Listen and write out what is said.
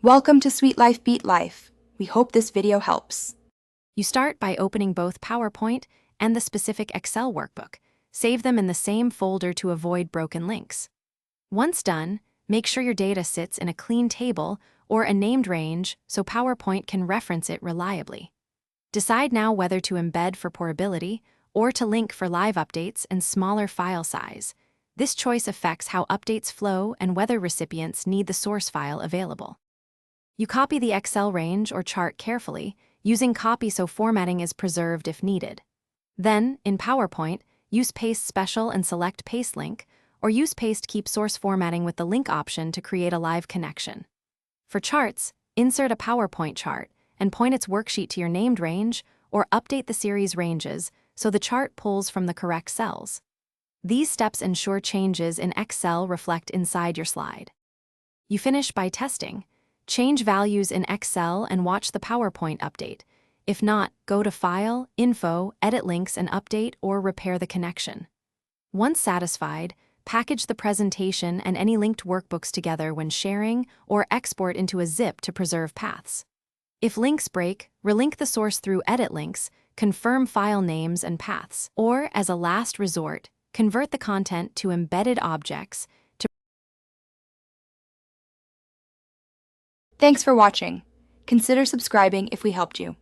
Welcome to Sweet Life Beat Life. We hope this video helps. You start by opening both PowerPoint and the specific Excel workbook. Save them in the same folder to avoid broken links. Once done, make sure your data sits in a clean table or a named range so PowerPoint can reference it reliably. Decide now whether to embed for portability or to link for live updates and smaller file size. This choice affects how updates flow and whether recipients need the source file available. You copy the Excel range or chart carefully, using copy so formatting is preserved if needed. Then, in PowerPoint, use Paste Special and select Paste Link, or use Paste Keep Source Formatting with the link option to create a live connection. For charts, insert a PowerPoint chart and point its worksheet to your named range or update the series ranges so the chart pulls from the correct cells. These steps ensure changes in Excel reflect inside your slide. You finish by testing. Change values in Excel and watch the PowerPoint update. If not, go to File, Info, Edit Links and Update or repair the connection. Once satisfied, package the presentation and any linked workbooks together when sharing or export into a zip to preserve paths. If links break, relink the source through Edit Links, confirm file names and paths, or, as a last resort, convert the content to embedded objects. Thanks for watching. Consider subscribing if we helped you.